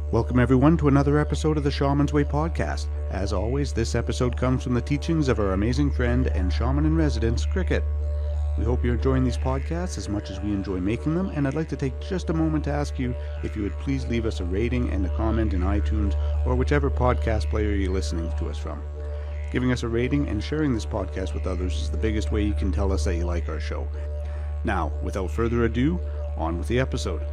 Welcome everyone to another episode of the Shaman's Way podcast. As always, this episode comes from the teachings of our amazing friend and shaman in residence, Kriket. We hope you're enjoying these podcasts as much as we enjoy making them, and I'd like to take just a moment to ask you if you would please leave us a rating and a comment in iTunes or whichever podcast player you're listening to us from. Giving us a rating and sharing this podcast with others is the biggest way you can tell us that you like our show. Now, without further ado, on with the episode.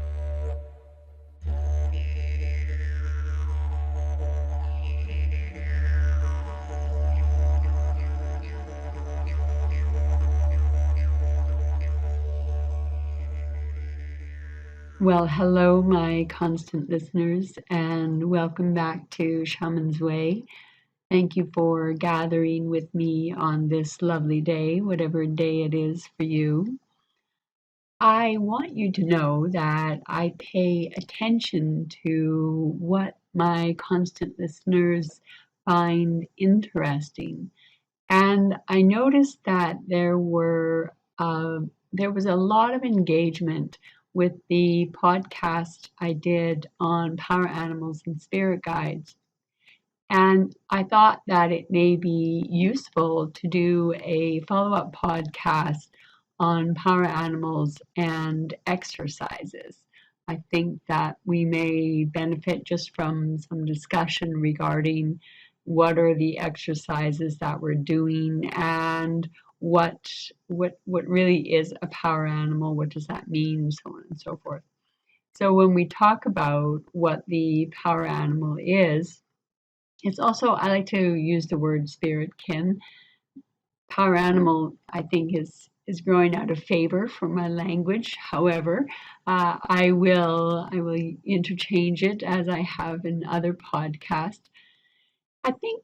Well, hello, my constant listeners, and welcome back to Shaman's Way. Thank you for gathering with me on this lovely day, whatever day it is for you. I want you to know that I pay attention to what my constant listeners find interesting. And I noticed that there was a lot of engagement with the podcast I did on power animals and spirit guides. And I thought that it may be useful to do a follow-up podcast on power animals and exercises. I think that we may benefit just from some discussion regarding what are the exercises that we're doing and what really is a power animal, what does that mean, so on and so forth. So when we talk about what the power animal is, it's also, I like to use the word spirit kin. Power animal, I think, is growing out of favor for my language. However, I will interchange it as I have in other podcasts. I think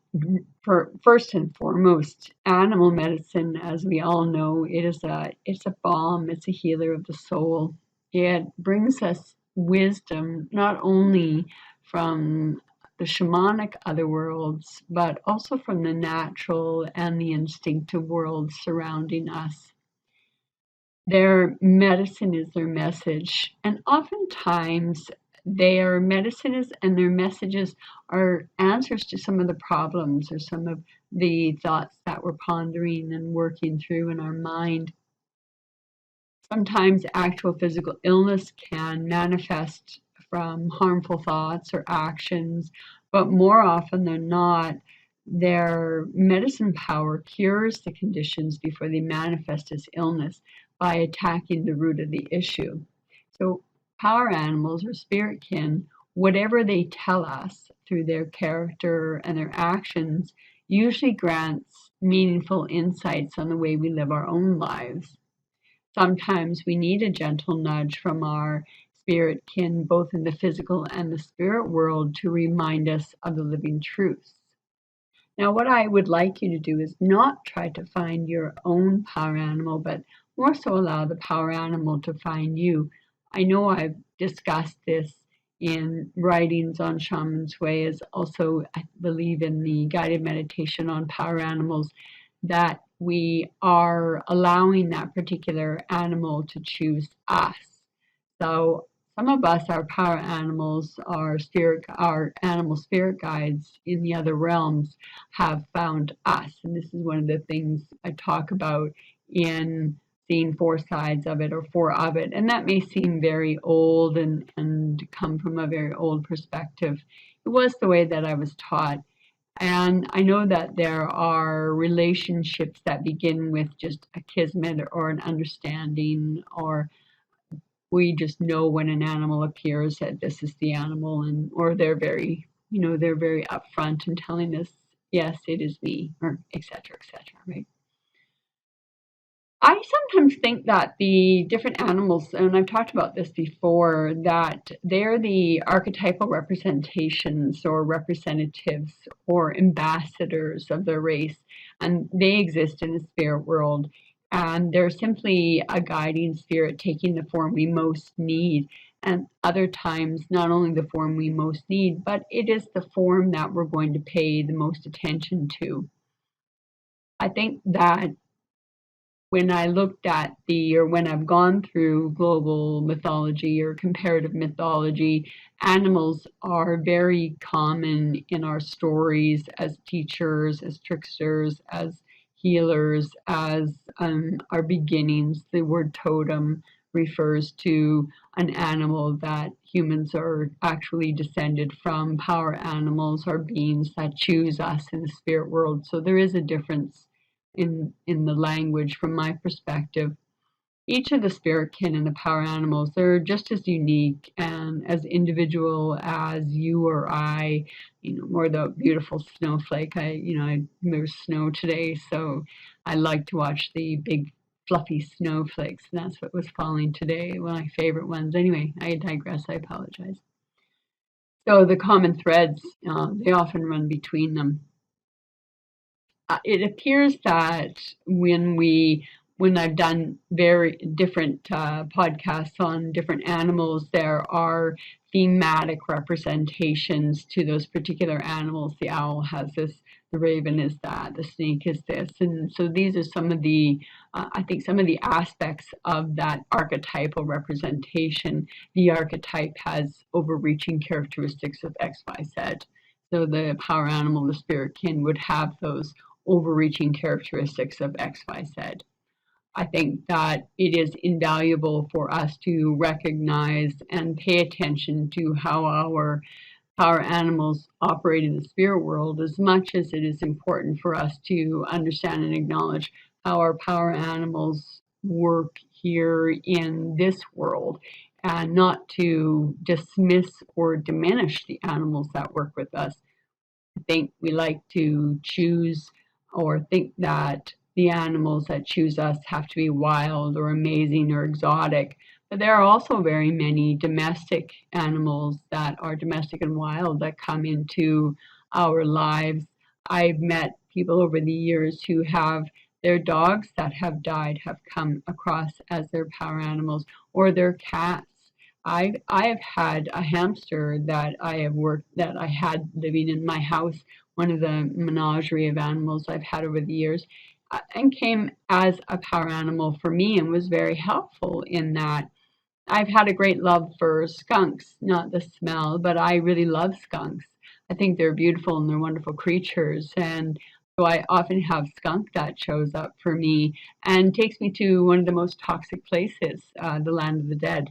first and foremost, animal medicine, as we all know, it's a balm, it's a healer of the soul. It brings us wisdom not only from the shamanic other worlds, but also from the natural and the instinctive worlds surrounding us. Their medicine is their message, and oftentimes their medicines and their messages are answers to some of the problems or some of the thoughts that we're pondering and working through in our mind. Sometimes actual physical illness can manifest from harmful thoughts or actions, but more often than not, their medicine power cures the conditions before they manifest as illness by attacking the root of the issue. So power animals or spirit kin, whatever they tell us through their character and their actions, usually grants meaningful insights on the way we live our own lives. Sometimes we need a gentle nudge from our spirit kin, both in the physical and the spirit world, to remind us of the living truths. Now, what I would like you to do is not try to find your own power animal, but more so allow the power animal to find you. I know I've discussed this in writings on Shaman's Way, as also I believe in the guided meditation on power animals, that we are allowing that particular animal to choose us. So some of us, our power animals, our animal spirit guides in the other realms have found us. And this is one of the things I talk about in seeing four sides of it or four of it. And that may seem very old and come from a very old perspective. It was the way that I was taught. And I know that there are relationships that begin with just a kismet or an understanding, or we just know when an animal appears that this is the animal, and or they're very upfront in telling us, yes, it is me, or etc., right? I sometimes think that the different animals, and I've talked about this before, that they're the archetypal representations or representatives or ambassadors of their race, and they exist in the spirit world. And they're simply a guiding spirit taking the form we most need. And other times, not only the form we most need, but it is the form that we're going to pay the most attention to. I think that when I looked at or when I've gone through global mythology or comparative mythology, animals are very common in our stories as teachers, as tricksters, as healers, as our beginnings. The word totem refers to an animal that humans are actually descended from. Power animals are beings that choose us in the spirit world. So there is a difference in the language from my perspective. Each of the spirit kin and the power animals, they're just as unique and as individual as you or I, or the beautiful snowflake. There's snow today, so I like to watch the big fluffy snowflakes. And that's what was falling today, one of my favorite ones. Anyway, I digress, I apologize. So the common threads, they often run between them. It appears that when I've done very different podcasts on different animals, there are thematic representations to those particular animals. The owl has this, the raven is that, the snake is this, and so these are some of the, I think, some of the aspects of that archetypal representation. The archetype has overreaching characteristics of X, Y, Z. So the power animal, the spirit kin, would have those overreaching characteristics of X, Y, Z. I think that it is invaluable for us to recognize and pay attention to how our animals operate in the spirit world, as much as it is important for us to understand and acknowledge how our power animals work here in this world, and not to dismiss or diminish the animals that work with us. I think we like to choose or think that the animals that choose us have to be wild or amazing or exotic. But there are also very many domestic animals that are domestic and wild that come into our lives. I've met people over the years who have their dogs that have died have come across as their power animals, or their cats. I've had a hamster that I had living in my house, one of the menagerie of animals I've had over the years, and came as a power animal for me and was very helpful in that. I've had a great love for skunks, not the smell, but I really love skunks. I think they're beautiful and they're wonderful creatures. And so I often have skunk that shows up for me and takes me to one of the most toxic places, the land of the dead.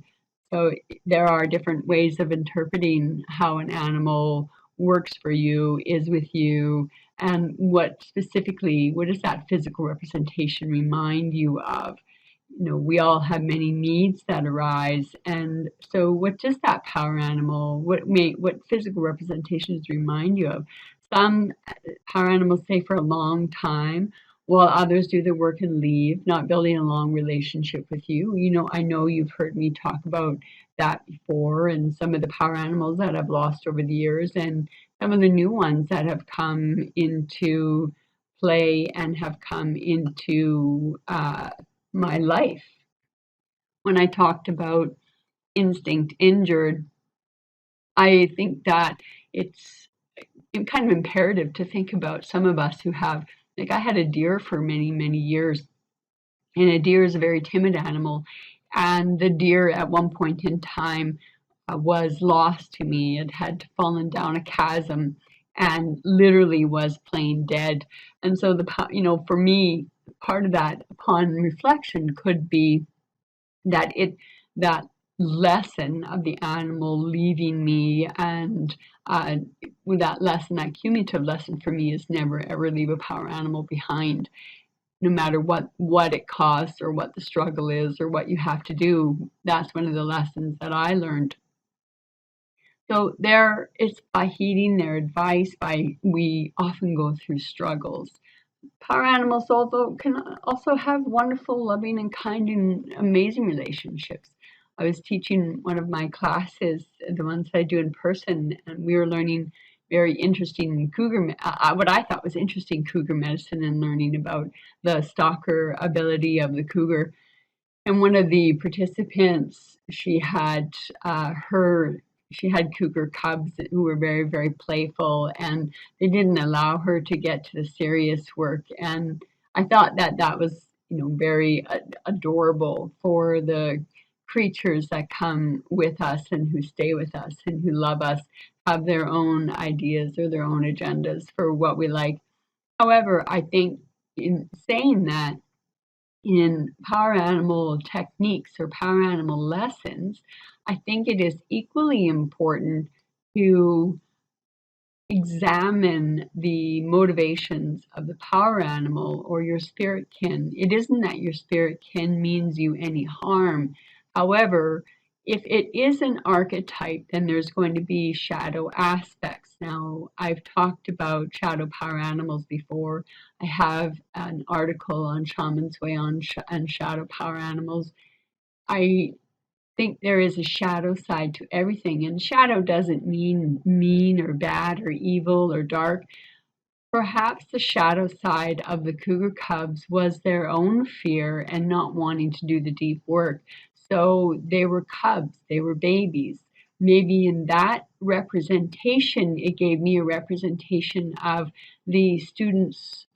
So there are different ways of interpreting how an animal works for you, is with you, and what does that physical representation remind you of? We all have many needs that arise, and so what does that power animal, what physical representations remind you of? Some power animals stay for a long time, while others do their work and leave, not building a long relationship with you. I know you've heard me talk about that before, and some of the power animals that I've lost over the years, and some of the new ones that have come into play and have come into my life. When I talked about instinct injured, I think that it's kind of imperative to think about some of us who have, like, I had a deer for many, many years, and a deer is a very timid animal. And the deer at one point in time was lost to me. It had fallen down a chasm and literally was plain dead. And so for me, part of that upon reflection could be that lesson of the animal leaving me, and with that lesson, that cumulative lesson for me is never ever leave a power animal behind, no matter what it costs or what the struggle is or what you have to do. That's one of the lessons that I learned. So it's by heeding their advice, we often go through struggles. Power animals can also have wonderful, loving, and kind and amazing relationships. I was teaching one of my classes, the ones I do in person, and we were learning very interesting what I thought was interesting cougar medicine, and learning about the stalker ability of the cougar. And one of the participants, she had cougar cubs who were very, very playful, and they didn't allow her to get to the serious work. And I thought that was very adorable for the creatures that come with us and who stay with us and who love us, have their own ideas or their own agendas for what we like. However, I think in saying that, in power animal techniques or power animal lessons, I think it is equally important to examine the motivations of the power animal or your spirit kin. It isn't that your spirit kin means you any harm. However, if it is an archetype, then there's going to be shadow aspects. Now, I've talked about shadow power animals before. I have an article on Shaman's Way and shadow power animals. I think there is a shadow side to everything, and shadow doesn't mean mean or bad or evil or dark. Perhaps the shadow side of the cougar cubs was their own fear and not wanting to do the deep work. So they were cubs, they were babies. Maybe in that representation, it gave me a representation of the students'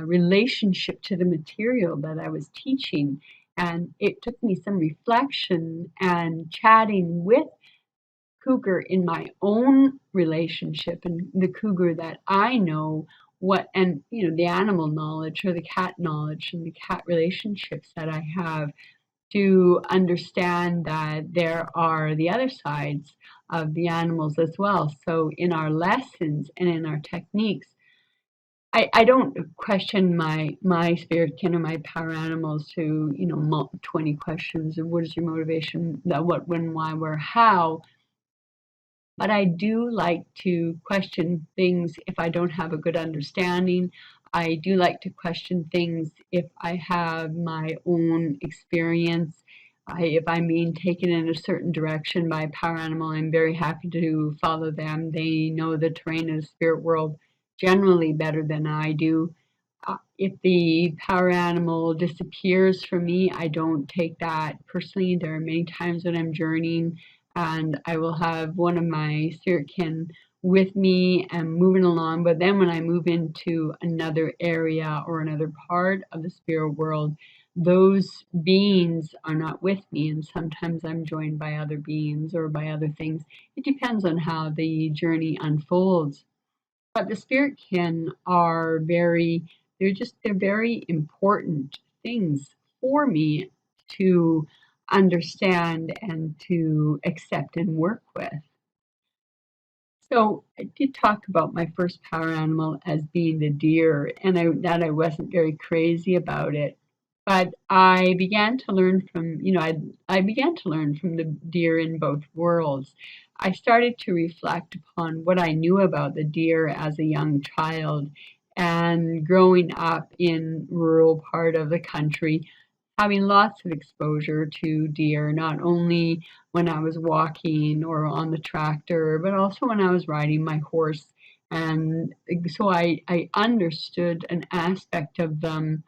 relationship to the material that I was teaching. And it took me some reflection and chatting with cougar in my own relationship and the cougar that I know what, and the animal knowledge or the cat knowledge and the cat relationships that I have, to understand that there are the other sides of the animals as well. So in our lessons and in our techniques, I don't question my spirit kin or my power animals to 20 questions of what is your motivation, that what, when, why, where, how. But I do like to question things if I don't have a good understanding. I do like to question things if I have my own experience. If I'm being taken in a certain direction by a power animal, I'm very happy to follow them. They know the terrain of the spirit world generally better than I do. If the power animal disappears from me, I don't take that personally. There are many times when I'm journeying and I will have one of my spirit kin with me and moving along. But then when I move into another area or another part of the spirit world, those beings are not with me. And sometimes I'm joined by other beings or by other things. It depends on how the journey unfolds. But the spirit kin are they're very important things for me to understand and to accept and work with. So I did talk about my first power animal as being the deer, and I wasn't very crazy about it. But I began to learn from, I began to learn from the deer in both worlds. I started to reflect upon what I knew about the deer as a young child and growing up in rural part of the country, having lots of exposure to deer, not only when I was walking or on the tractor, but also when I was riding my horse. And so I understood an aspect of them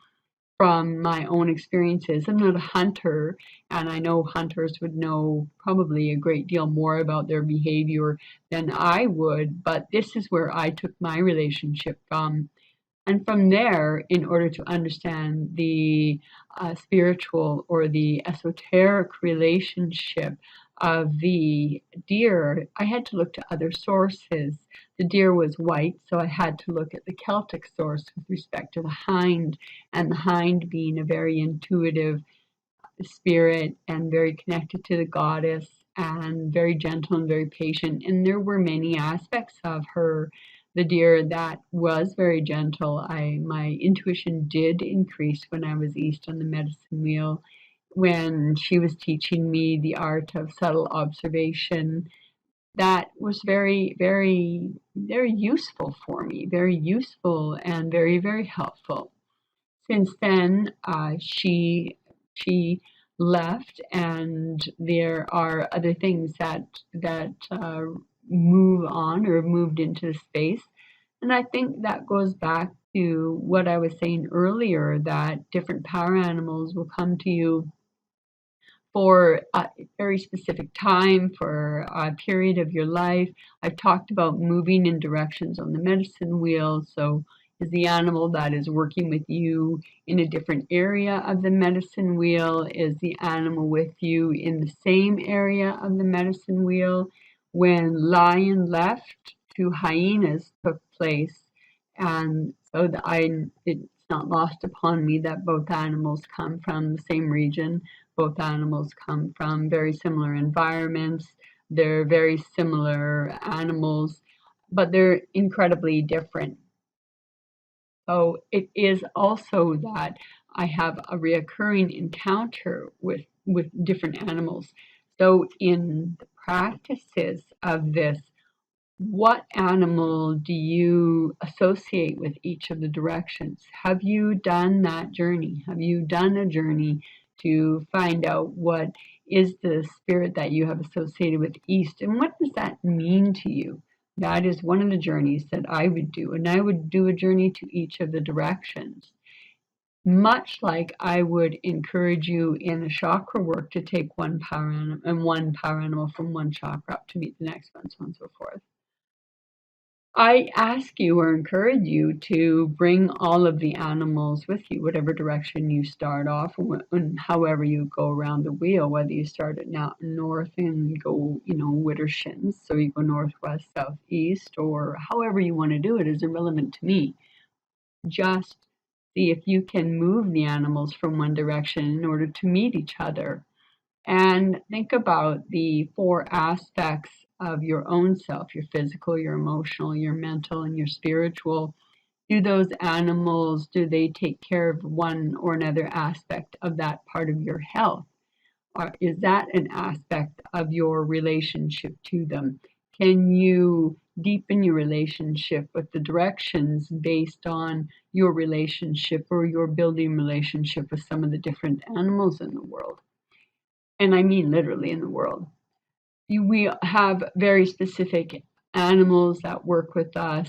from my own experiences. I'm not a hunter, and I know hunters would know probably a great deal more about their behavior than I would, but this is where I took my relationship from. And from there, in order to understand the spiritual or the esoteric relationship of the deer, I had to look to other sources. The deer was white, so I had to look at the Celtic source with respect to the hind, and the hind being a very intuitive spirit and very connected to the goddess and very gentle and very patient. And there were many aspects of her, the deer, that was very gentle. My intuition did increase when I was east on the medicine wheel, when she was teaching me the art of subtle observation. That was very, very, very useful for me, very useful and very, very helpful. Since then, she left, and there are other things that move on or moved into space. And I think that goes back to what I was saying earlier, that different power animals will come to you for a very specific time, for a period of your life. I've talked about moving in directions on the medicine wheel. So Is the animal that is working with you in a different area of the medicine wheel? Is the animal with you in the same area of the medicine wheel? When lion left, two hyenas took place, and so it's not lost upon me that both animals come from the same region. Both animals come from very similar environments. They're very similar animals, but they're incredibly different. So it is also that I have a reoccurring encounter with different animals. So in the practices of this, what animal do you associate with each of the directions? Have you done that journey? Have you done a journey to find out what is the spirit that you have associated with East, and what does that mean to you? That is one of the journeys that I would do, and I would do a journey to each of the directions. Much like I would encourage you in the chakra work to take one power animal from one chakra up to meet the next one, so on and so forth. I ask you or encourage you to bring all of the animals with you, whatever direction you start off, and however you go around the wheel, whether you start at north and go, Widdershins, so you go northwest, southeast, or however you want to do it is irrelevant to me. Just see if you can move the animals from one direction in order to meet each other. And think about the four aspects of your own self: your physical, your emotional, your mental, and your spiritual. Do those animals, do they take care of one or another aspect of that part of your health? Or is that an aspect of your relationship to them? Can you deepen your relationship with the directions based on your relationship, or your building relationship with some of the different animals in the world? And I mean literally in the world. We have very specific animals that work with us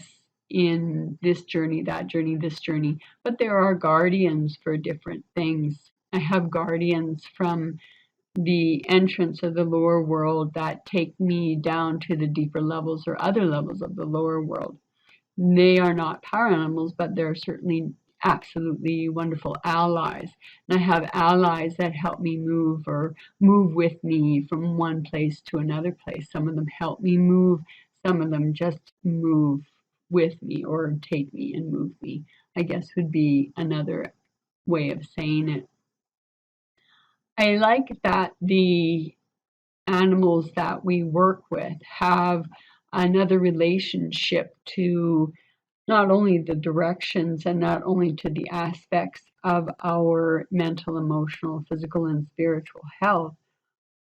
in this journey, that journey, this journey, but there are guardians for different things. I have guardians from the entrance of the lower world that take me down to the deeper levels or other levels of the lower world. They are not power animals, but they're certainly absolutely wonderful allies. And I have allies that help me move or move with me from one place to another place. Some of them help me move, some of them just move with me or take me and move me, I guess would be another way of saying it. I like that the animals that we work with have another relationship to not only the directions and not only to the aspects of our mental, emotional, physical, and spiritual health,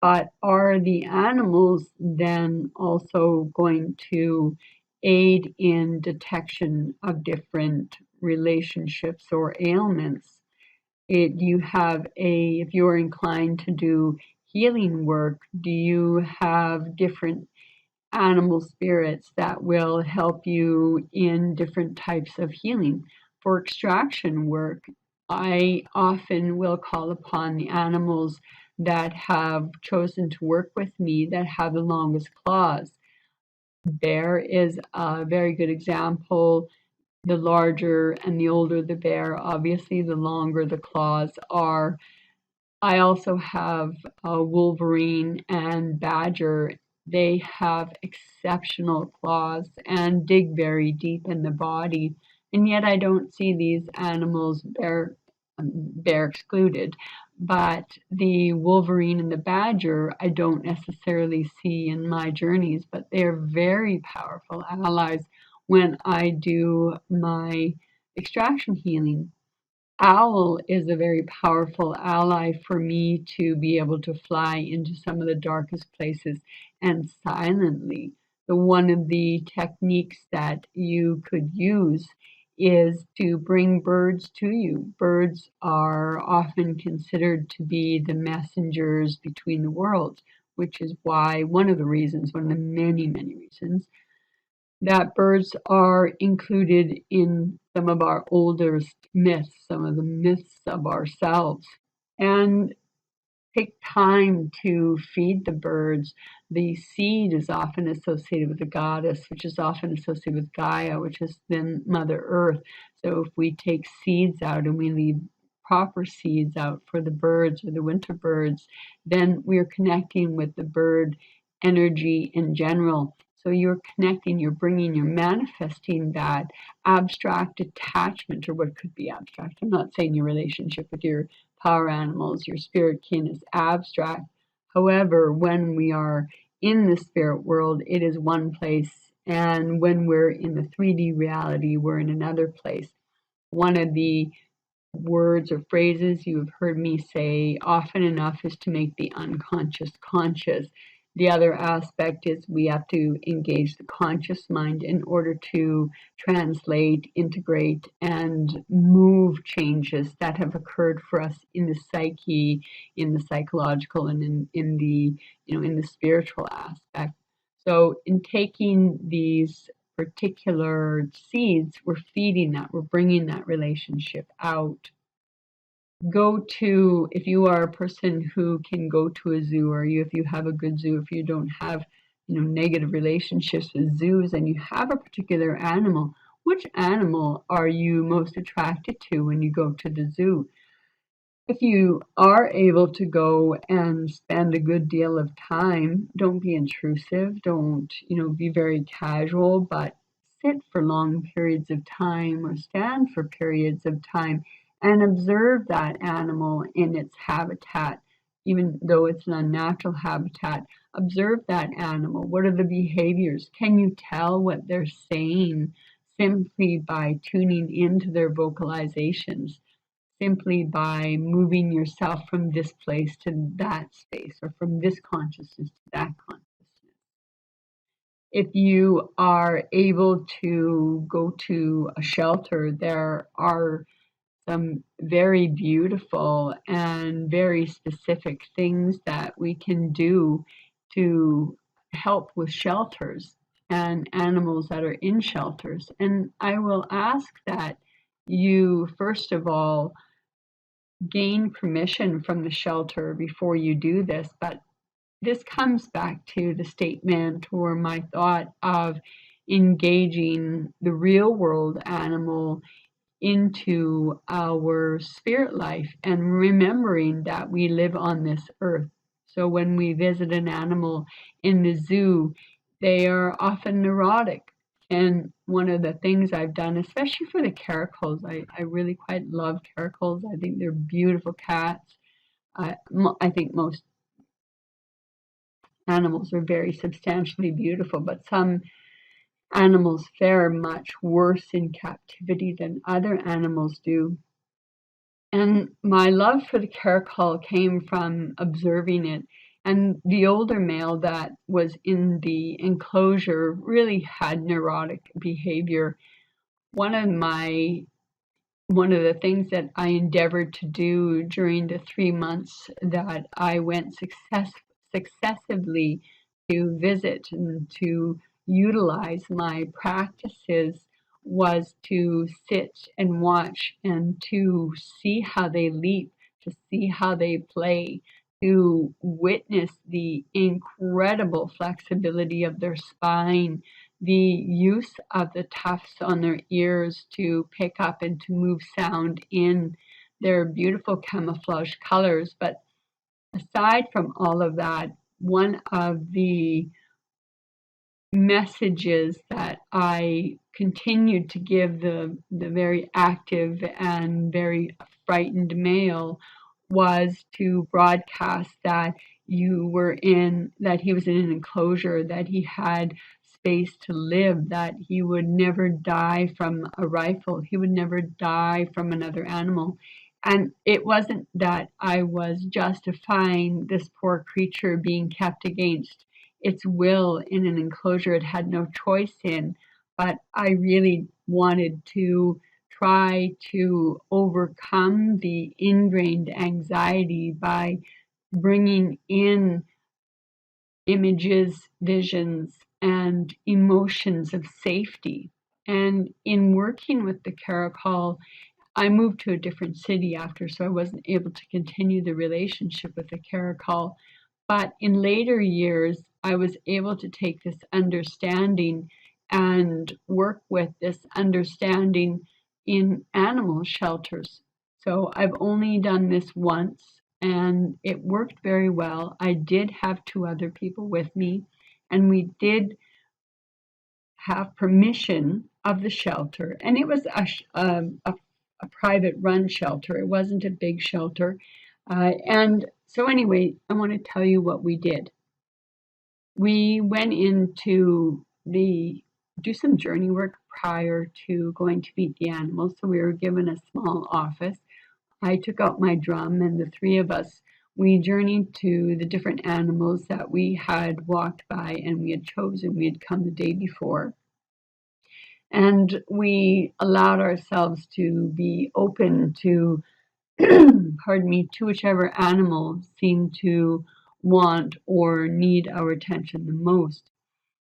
but are the animals then also going to aid in detection of different relationships or ailments? If you're inclined to do healing work, do you have different animal spirits that will help you in different types of healing? For extraction work, I often will call upon the animals that have chosen to work with me that have the longest claws. Bear is a very good example. The larger and the older the bear, obviously, the longer the claws are. I also have a wolverine and badger. They have exceptional claws and dig very deep in the body. And yet I don't see these animals, bear excluded, but the wolverine and the badger I don't necessarily see in my journeys, but they're very powerful allies when I do my extraction healing. Owl is a very powerful ally for me to be able to fly into some of the darkest places and silently. One of the techniques that you could use is to bring birds to you. Birds are often considered to be the messengers between the worlds, which is why one of the many, many reasons that birds are included in some of our oldest myths, some of the myths of ourselves. And take time to feed the birds. The seed is often associated with the goddess, which is often associated with Gaia, which is then Mother Earth. So if we take seeds out and we leave proper seeds out for the birds or the winter birds, then we're connecting with the bird energy in general. So you're connecting, you're bringing, you're manifesting that abstract attachment, or what could be abstract. I'm not saying your relationship with your power animals, your spirit kin is abstract. However, when we are in the spirit world, it is one place. And when we're in the 3D reality, we're in another place. One of the words or phrases you have heard me say often enough is to make the unconscious conscious. The other aspect is we have to engage the conscious mind in order to translate, integrate, and move changes that have occurred for us in the psyche, in the psychological, and in the in the spiritual aspect. So in taking these particular seeds, we're feeding that, we're bringing that relationship out. If you are a person who can go to a zoo, or if you have a good zoo, if you don't have negative relationships with zoos and you have a particular animal, which animal are you most attracted to when you go to the zoo? If you are able to go and spend a good deal of time, don't be intrusive, don't, be very casual, but sit for long periods of time or stand for periods of time and observe that animal in its habitat, even though it's an unnatural habitat. Observe that animal. What are the behaviors? Can you tell what they're saying simply by tuning into their vocalizations? Simply by moving yourself from this place to that space, or from this consciousness to that consciousness. If you are able to go to a shelter, there are some very beautiful and very specific things that we can do to help with shelters and animals that are in shelters. And I will ask that you, first of all, gain permission from the shelter before you do this. But this comes back to the statement or my thought of engaging the real world animal into our spirit life and remembering that we live on this earth. So when we visit an animal in the zoo, they are often neurotic. And one of the things I've done, especially for the caracals, I really quite love caracals. I think they're beautiful cats. I think most animals are very substantially beautiful, but some animals fare much worse in captivity than other animals do. And my love for the caracal came from observing it. And the older male that was in the enclosure really had neurotic behavior. One of the things that I endeavored to do during the 3 months that I went successively to visit and to utilize my practices was to sit and watch and to see how they leap, to see how they play, to witness the incredible flexibility of their spine, the use of the tufts on their ears to pick up and to move sound in their beautiful camouflage colors. But aside from all of that, one of the messages that I continued to give the very active and very frightened male was to broadcast that that he was in an enclosure, that he had space to live, that he would never die from a rifle, he would never die from another animal. And it wasn't that I was justifying this poor creature being kept against its will in an enclosure it had no choice in, but I really wanted to try to overcome the ingrained anxiety by bringing in images, visions, and emotions of safety. And in working with the caracal, I moved to a different city after, so I wasn't able to continue the relationship with the caracal. But in later years, I was able to take this understanding and work with this understanding in animal shelters. So I've only done this once and it worked very well. I did have two other people with me, and we did have permission of the shelter. And it was a private run shelter, it wasn't a big shelter. And so, anyway, I want to tell you what we did. We went into the do some journey work prior to going to meet the animals. So we were given a small office. I took out my drum, and the three of us, we journeyed to the different animals that we had walked by and we had chosen. We had come the day before. And we allowed ourselves to be open to, pardon me, to whichever animal seemed to want or need our attention the most.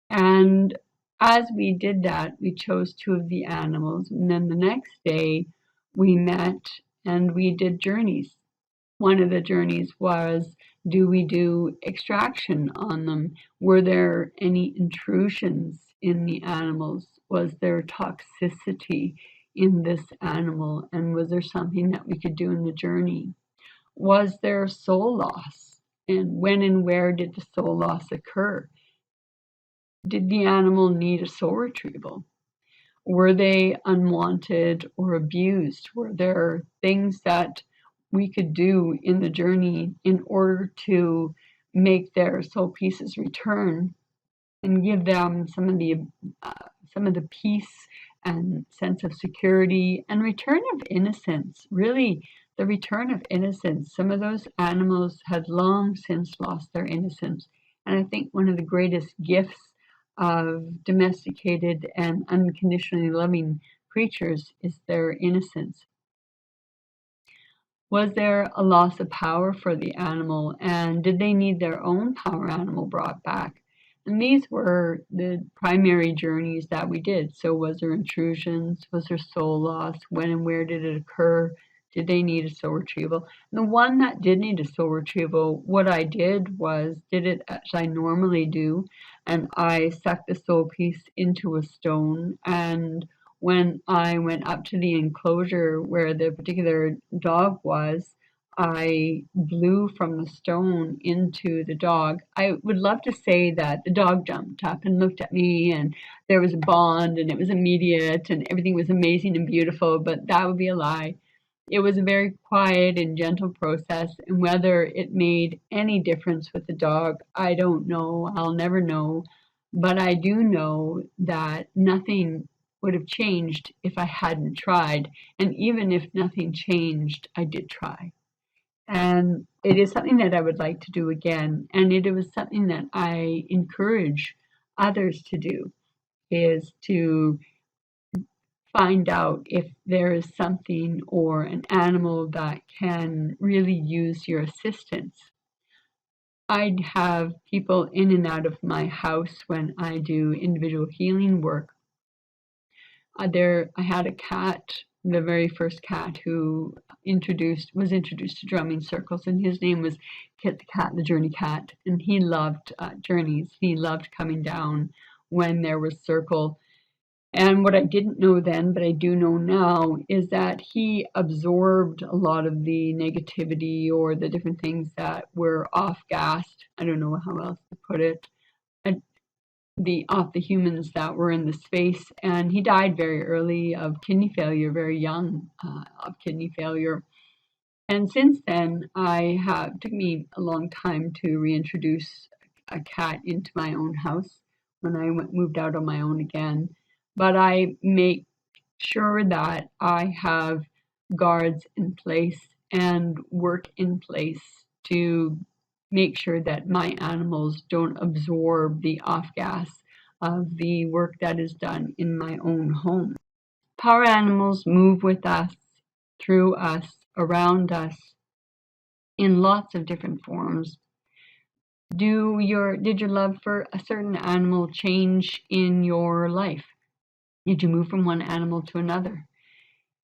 And as we did that, we chose two of the animals. And then the next day, we met and we did journeys. One of the journeys was, do we do extraction on them? Were there any intrusions in the animals? Was there toxicity in this animal? And was there something that we could do in the journey? Was there soul loss? And when and where did the soul loss occur? Did the animal need a soul retrieval? Were they unwanted or abused? Were there things that we could do in the journey in order to make their soul pieces return and give them some of the peace and sense of security and return of innocence? Really, the return of innocence. Some of those animals had long since lost their innocence, and I think one of the greatest gifts of domesticated and unconditionally loving creatures is their innocence. Was there a loss of power for the animal, and did they need their own power animal brought back? And these were the primary journeys that we did. So was there intrusions? Was there soul loss? When and where did it occur? Did they need a soul retrieval? And the one that did need a soul retrieval, what I did was did it as I normally do, and I sucked the soul piece into a stone. And when I went up to the enclosure where the particular dog was, I blew from the stone into the dog. I would love to say that the dog jumped up and looked at me and there was a bond and it was immediate and everything was amazing and beautiful, but that would be a lie. It was a very quiet and gentle process, and whether it made any difference with the dog, I don't know. I'll never know. But I do know that nothing would have changed if I hadn't tried. And even if nothing changed, I did try. And it is something that I would like to do again. And it was something that I encourage others to do, is to find out if there is something or an animal that can really use your assistance. I'd have people in and out of my house when I do individual healing work. I had a cat, the very first cat who was introduced to drumming circles, and his name was Kit the cat, the journey cat, and he loved journeys. He loved coming down when there was circle. And what I didn't know then, but I do know now, is that he absorbed a lot of the negativity or the different things that were off-gassed. I don't know how else to put it. Off the humans that were in the space, and he died very early of kidney failure, very young, of kidney failure. And since then, took me a long time to reintroduce a cat into my own house when I moved out on my own again. But I make sure that I have guards in place and work in place to make sure that my animals don't absorb the off gas of the work that is done in my own home. Power animals move with us, through us, around us, in lots of different forms. Did your love for a certain animal change in your life? Did you move from one animal to another?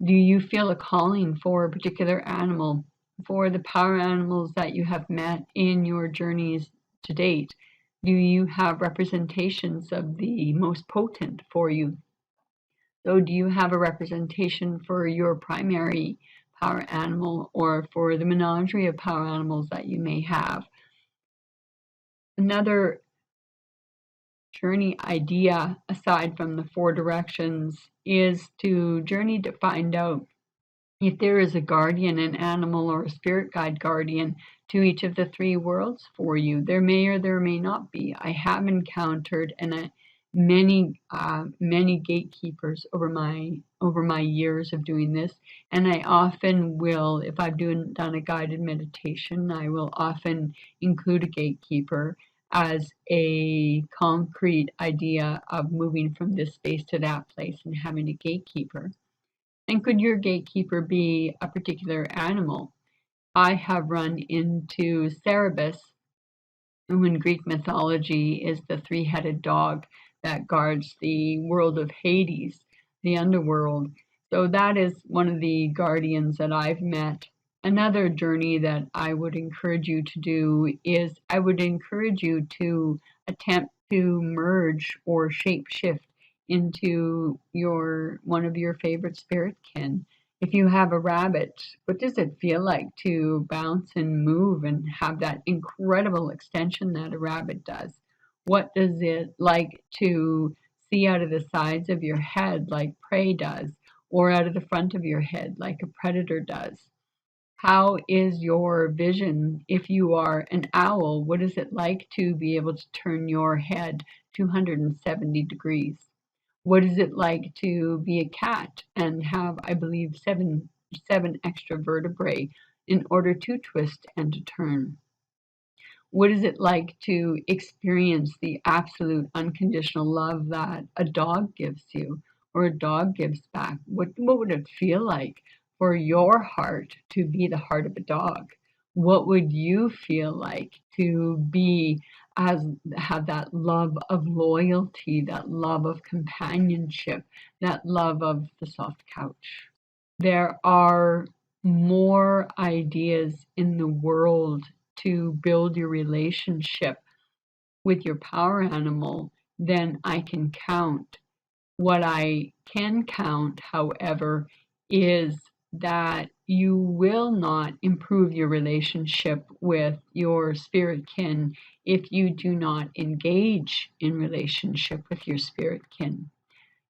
Do you feel a calling for a particular animal, for the power animals that you have met in your journeys to date? Do you have representations of the most potent for you? So, do you have a representation for your primary power animal or for the menagerie of power animals that you may have? Another journey idea, aside from the four directions, is to journey to find out if there is a guardian, an animal, or a spirit guide guardian to each of the three worlds for you. There may or there may not be. I have encountered many gatekeepers over my years of doing this, and I often will, if I've done a guided meditation, I will often include a gatekeeper as a concrete idea of moving from this space to that place and having a gatekeeper. And could your gatekeeper be a particular animal? I have run into Cerberus, who in Greek mythology is the three-headed dog that guards the world of Hades, the underworld. So that is one of the guardians that I've met. Another journey that I would encourage you to do is I would encourage you to attempt to merge or shape shift into one of your favorite spirit kin. If you have a rabbit, what does it feel like to bounce and move and have that incredible extension that a rabbit does? What does it like to see out of the sides of your head like prey does, or out of the front of your head like a predator does? How is your vision if you are an owl? What is it like to be able to turn your head 270 degrees? What is it like to be a cat and have, I believe, seven extra vertebrae in order to twist and to turn? What is it like to experience the absolute unconditional love that a dog gives you or a dog gives back? What would it feel like for your heart to be the heart of a dog? What would you feel like to be as have that love of loyalty, that love of companionship, that love of the soft couch? There are more ideas in the world to build your relationship with your power animal than I can count. What I can count, however, is that you will not improve your relationship with your spirit kin if you do not engage in relationship with your spirit kin.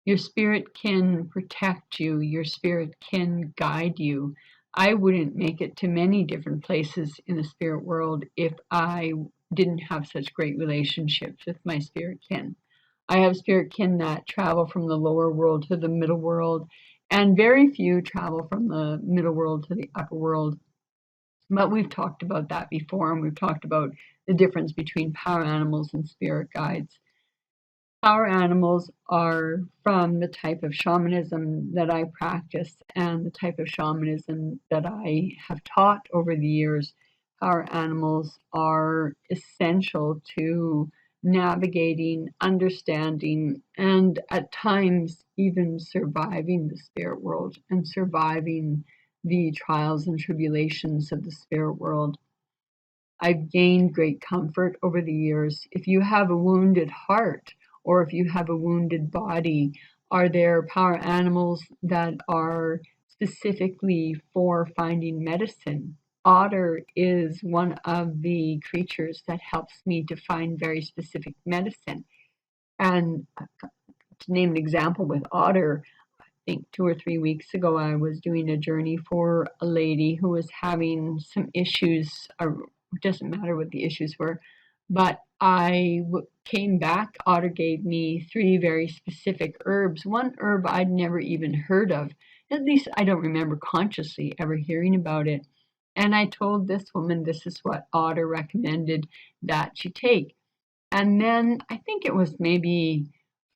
Your spirit can protect you, your spirit can guide you. I wouldn't make it to many different places in the spirit world if I didn't have such great relationships with my spirit kin. I have spirit kin that travel from the lower world to the middle world, and very few travel from the middle world to the upper world. But we've talked about that before, and we've talked about the difference between power animals and spirit guides. Power animals are from the type of shamanism that I practice and the type of shamanism that I have taught over the years. Power animals are essential to navigating, understanding, and at times even surviving the spirit world and surviving the trials and tribulations of the spirit world. I've gained great comfort over the years. If you have a wounded heart or if you have a wounded body, are there power animals that are specifically for finding medicine? Otter is one of the creatures that helps me to find very specific medicine. And to name an example with otter, I think 2 or 3 weeks ago, I was doing a journey for a lady who was having some issues. It doesn't matter what the issues were, but came back. Otter gave me three very specific herbs. One herb I'd never even heard of. At least I don't remember consciously ever hearing about it. And I told this woman this is what Otter recommended that she take. And then I think it was maybe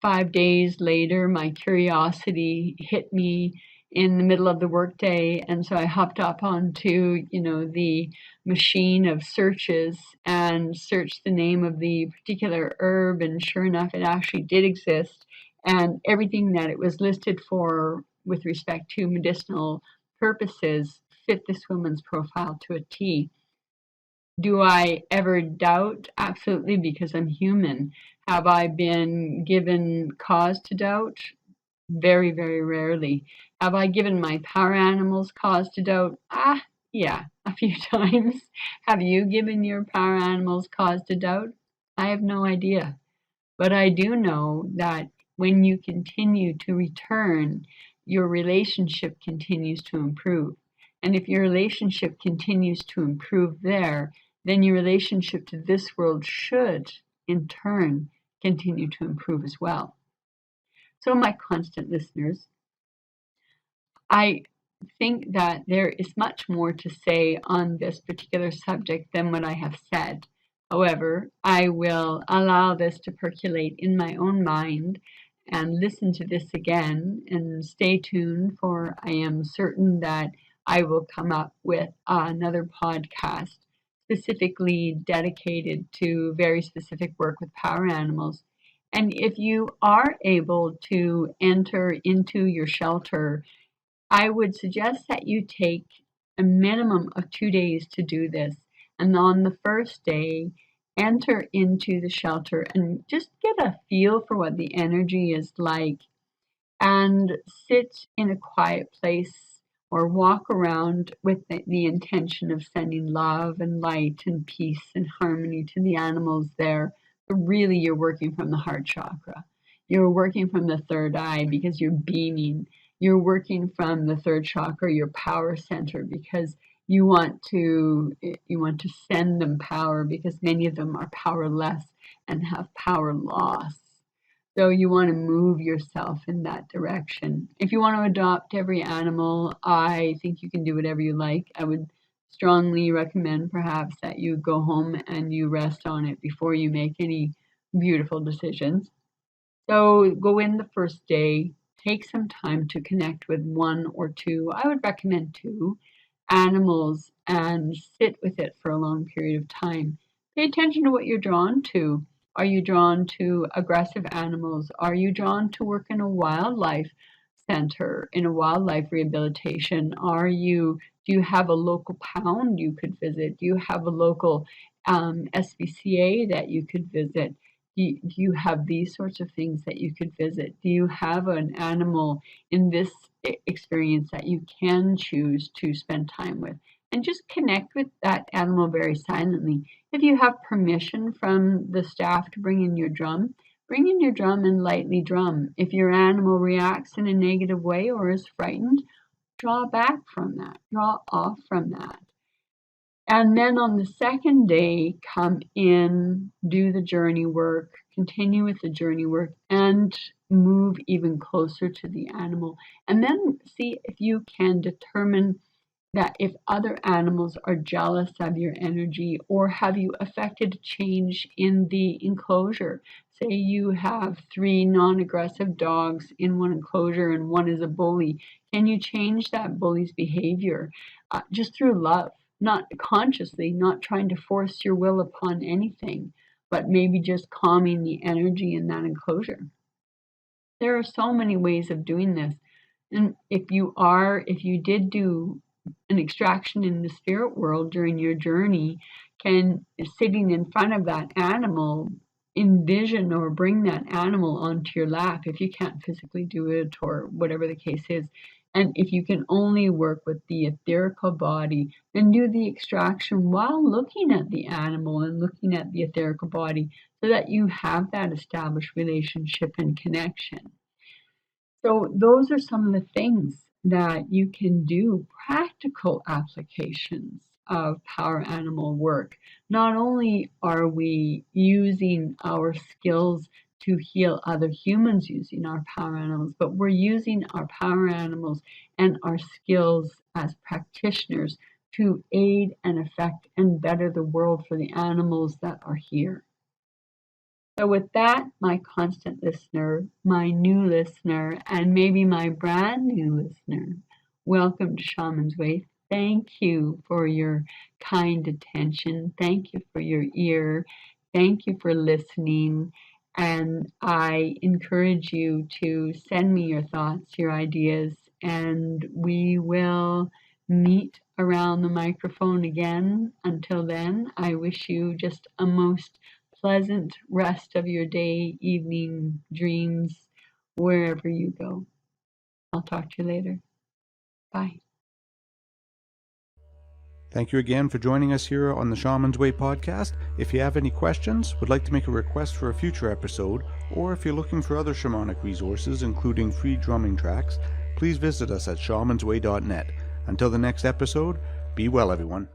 5 days later, my curiosity hit me in the middle of the workday, and so I hopped up onto, the machine of searches and searched the name of the particular herb, and sure enough, it actually did exist. And everything that it was listed for with respect to medicinal purposes fit this woman's profile to a T. Do I ever doubt? Absolutely, because I'm human. Have I been given cause to doubt? Very, very rarely. Have I given my power animals cause to doubt? Yeah, a few times. Have you given your power animals cause to doubt? I have no idea. But I do know that when you continue to return, your relationship continues to improve. And if your relationship continues to improve there, then your relationship to this world should, in turn, continue to improve as well. So, my constant listeners, I think that there is much more to say on this particular subject than what I have said. However, I will allow this to percolate in my own mind and listen to this again and stay tuned, for I am certain that I will come up with another podcast specifically dedicated to very specific work with power animals. And if you are able to enter into your shelter, I would suggest that you take a minimum of 2 days to do this. And on the first day, enter into the shelter and just get a feel for what the energy is like, and sit in a quiet place or walk around with the intention of sending love and light and peace and harmony to the animals there. But really, you're working from the heart chakra. You're working from the third eye because you're beaming. You're working from the third chakra, your power center, because you want to send them power, because many of them are powerless and have power loss. So you want to move yourself in that direction. If you want to adopt every animal, I think you can do whatever you like. I would strongly recommend perhaps that you go home and you rest on it before you make any beautiful decisions. So go in the first day, take some time to connect with one or two, I would recommend two, animals, and sit with it for a long period of time. Pay attention to what you're drawn to. Are you drawn to aggressive animals? Are you drawn to work in a wildlife center, in a wildlife rehabilitation? Do you have a local pound you could visit? Do you have a local SPCA that you could visit? Do you have these sorts of things that you could visit? Do you have an animal in this experience that you can choose to spend time with? And just connect with that animal very silently. If you have permission from the staff to bring in your drum, bring in your drum and lightly drum. If your animal reacts in a negative way or is frightened, draw back from that, draw off from that. And then on the second day, come in, do the journey work, continue with the journey work, and move even closer to the animal. And then see if you can determine that if other animals are jealous of your energy, or have you affected a change in the enclosure. Say you have 3 non-aggressive dogs in one enclosure and one is a bully. Can you change that bully's behavior just through love? Not consciously, not trying to force your will upon anything, but maybe just calming the energy in that enclosure. There are so many ways of doing this. And if you did do an extraction in the spirit world during your journey, can sitting in front of that animal envision or bring that animal onto your lap if you can't physically do it or whatever the case is. And if you can only work with the etherical body, then do the extraction while looking at the animal and looking at the etherical body, so that you have that established relationship and connection. So those are some of the things that you can do, practical applications of power animal work. Not only are we using our skills to heal other humans using our power animals, but we're using our power animals and our skills as practitioners to aid and affect and better the world for the animals that are here. So, with that, my constant listener, my new listener, and maybe my brand new listener, welcome to Shaman's Way. Thank you for your kind attention. Thank you for your ear. Thank you for listening. And I encourage you to send me your thoughts, your ideas, and we will meet around the microphone again. Until then, I wish you just a most pleasant rest of your day, evening, dreams, wherever you go. I'll talk to you later. Bye. Thank you again for joining us here on the Shaman's Way podcast. If you have any questions, would like to make a request for a future episode, or if you're looking for other shamanic resources, including free drumming tracks, please visit us at shamansway.net. Until the next episode, be well, everyone.